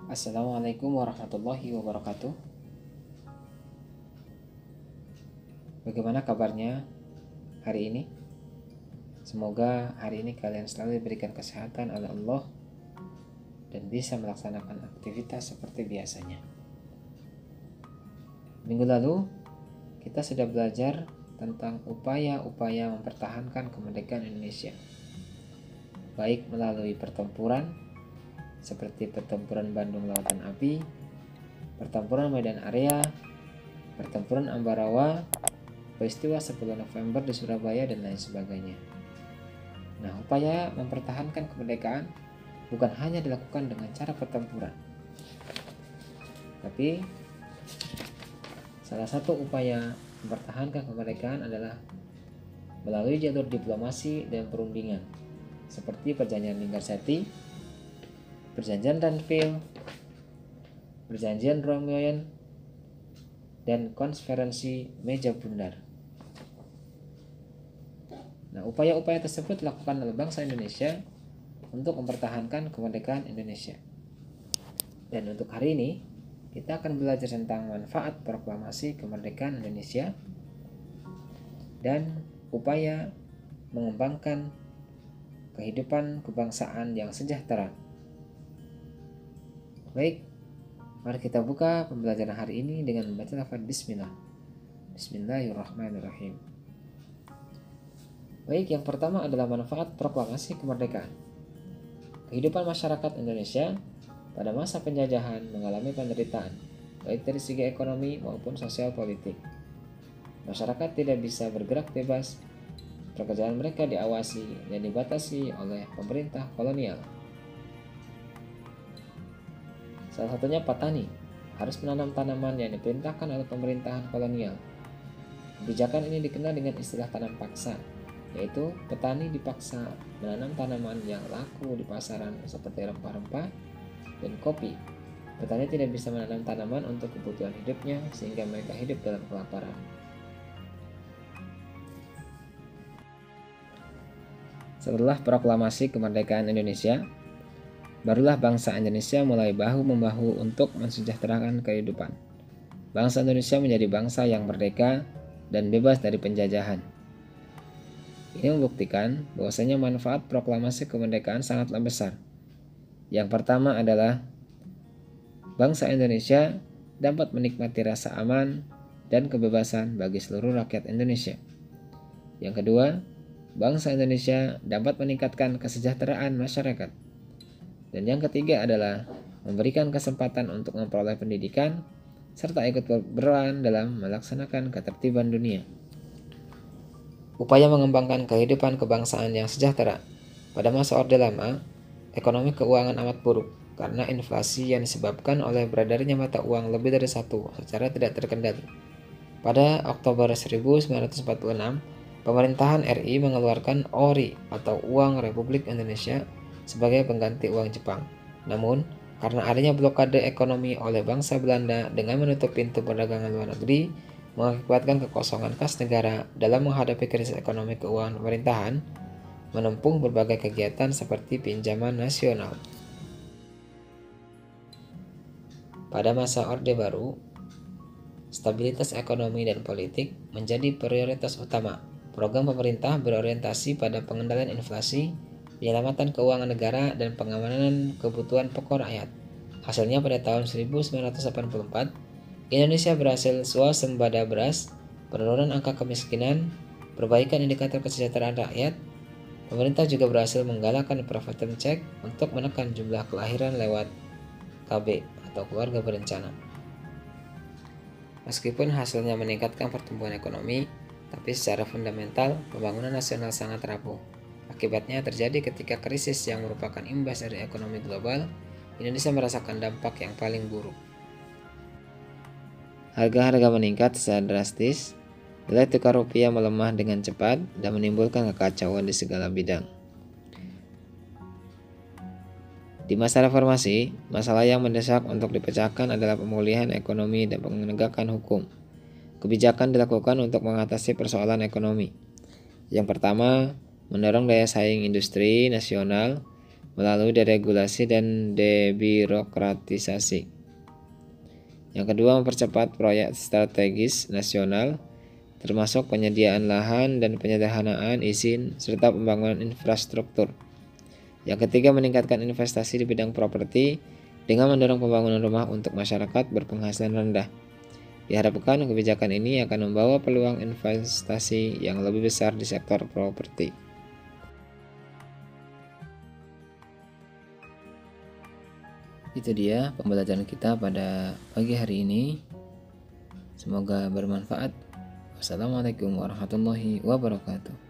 Assalamualaikum warahmatullahi wabarakatuh. Bagaimana kabarnya hari ini? Semoga hari ini kalian selalu diberikan kesehatan oleh Allah dan bisa melaksanakan aktivitas seperti biasanya. Minggu lalu kita sudah belajar tentang upaya-upaya mempertahankan kemerdekaan Indonesia, baik melalui pertempuran seperti pertempuran Bandung Lautan Api, pertempuran Medan Area, pertempuran Ambarawa, peristiwa 10 November di Surabaya, dan lain sebagainya. Nah, upaya mempertahankan kemerdekaan bukan hanya dilakukan dengan cara pertempuran, tapi salah satu upaya mempertahankan kemerdekaan adalah melalui jalur diplomasi dan perundingan, seperti perjanjian Linggarjati, perjanjian Renville, perjanjian Romeoen, dan konferensi Meja Bundar. Nah, upaya-upaya tersebut dilakukan oleh bangsa Indonesia untuk mempertahankan kemerdekaan Indonesia. Dan untuk hari ini, kita akan belajar tentang manfaat proklamasi kemerdekaan Indonesia dan upaya mengembangkan kehidupan kebangsaan yang sejahtera. Baik, mari kita buka pembelajaran hari ini dengan membaca lafaz bismillah. Bismillahirrahmanirrahim. Baik, yang pertama adalah manfaat proklamasi kemerdekaan. Kehidupan masyarakat Indonesia pada masa penjajahan mengalami penderitaan, baik dari segi ekonomi maupun sosial politik. Masyarakat tidak bisa bergerak bebas, pekerjaan mereka diawasi dan dibatasi oleh pemerintah kolonial. Salah satunya petani harus menanam tanaman yang diperintahkan oleh pemerintahan kolonial. Kebijakan ini dikenal dengan istilah tanam paksa, yaitu petani dipaksa menanam tanaman yang laku di pasaran seperti rempah-rempah dan kopi. Petani tidak bisa menanam tanaman untuk kebutuhan hidupnya sehingga mereka hidup dalam kelaparan. Setelah proklamasi kemerdekaan Indonesia, barulah bangsa Indonesia mulai bahu-membahu untuk mensejahterakan kehidupan. Bangsa Indonesia menjadi bangsa yang merdeka dan bebas dari penjajahan. Ini membuktikan bahwasanya manfaat proklamasi kemerdekaan sangatlah besar. Yang pertama adalah bangsa Indonesia dapat menikmati rasa aman dan kebebasan bagi seluruh rakyat Indonesia. Yang kedua, bangsa Indonesia dapat meningkatkan kesejahteraan masyarakat. Dan yang ketiga adalah memberikan kesempatan untuk memperoleh pendidikan serta ikut berperan dalam melaksanakan ketertiban dunia. Upaya mengembangkan kehidupan kebangsaan yang sejahtera. Pada masa Orde Lama, ekonomi keuangan amat buruk karena inflasi yang disebabkan oleh beredarnya mata uang lebih dari satu secara tidak terkendali. Pada Oktober 1946, pemerintahan RI mengeluarkan ORI atau Uang Republik Indonesia sebagai pengganti uang Jepang. Namun, karena adanya blokade ekonomi oleh bangsa Belanda dengan menutup pintu perdagangan luar negeri, mengakibatkan kekosongan kas negara dalam menghadapi krisis ekonomi keuangan pemerintahan, menempuh berbagai kegiatan seperti pinjaman nasional. Pada masa Orde Baru, stabilitas ekonomi dan politik menjadi prioritas utama. Program pemerintah berorientasi pada pengendalian inflasi, penyelamatan keuangan negara, dan pengamanan kebutuhan pokok rakyat. Hasilnya pada tahun 1984, Indonesia berhasil swasembada beras, penurunan angka kemiskinan, perbaikan indikator kesejahteraan rakyat. Pemerintah juga berhasil menggalakkan preventive check untuk menekan jumlah kelahiran lewat KB atau keluarga berencana. Meskipun hasilnya meningkatkan pertumbuhan ekonomi, tapi secara fundamental pembangunan nasional sangat rapuh. Akibatnya terjadi ketika krisis yang merupakan imbas dari ekonomi global, Indonesia merasakan dampak yang paling buruk. Harga-harga meningkat secara drastis, nilai tukar rupiah melemah dengan cepat dan menimbulkan kekacauan di segala bidang. Di masa reformasi, masalah yang mendesak untuk dipecahkan adalah pemulihan ekonomi dan penegakan hukum. Kebijakan dilakukan untuk mengatasi persoalan ekonomi. Yang pertama, mendorong daya saing industri nasional, melalui deregulasi dan debirokratisasi. Yang kedua, mempercepat proyek strategis nasional, termasuk penyediaan lahan dan penyederhanaan izin serta pembangunan infrastruktur. Yang ketiga, meningkatkan investasi di bidang properti dengan mendorong pembangunan rumah untuk masyarakat berpenghasilan rendah. Diharapkan kebijakan ini akan membawa peluang investasi yang lebih besar di sektor properti. Itu dia pembelajaran kita pada pagi hari ini. Semoga bermanfaat. Wassalamualaikum warahmatullahi wabarakatuh.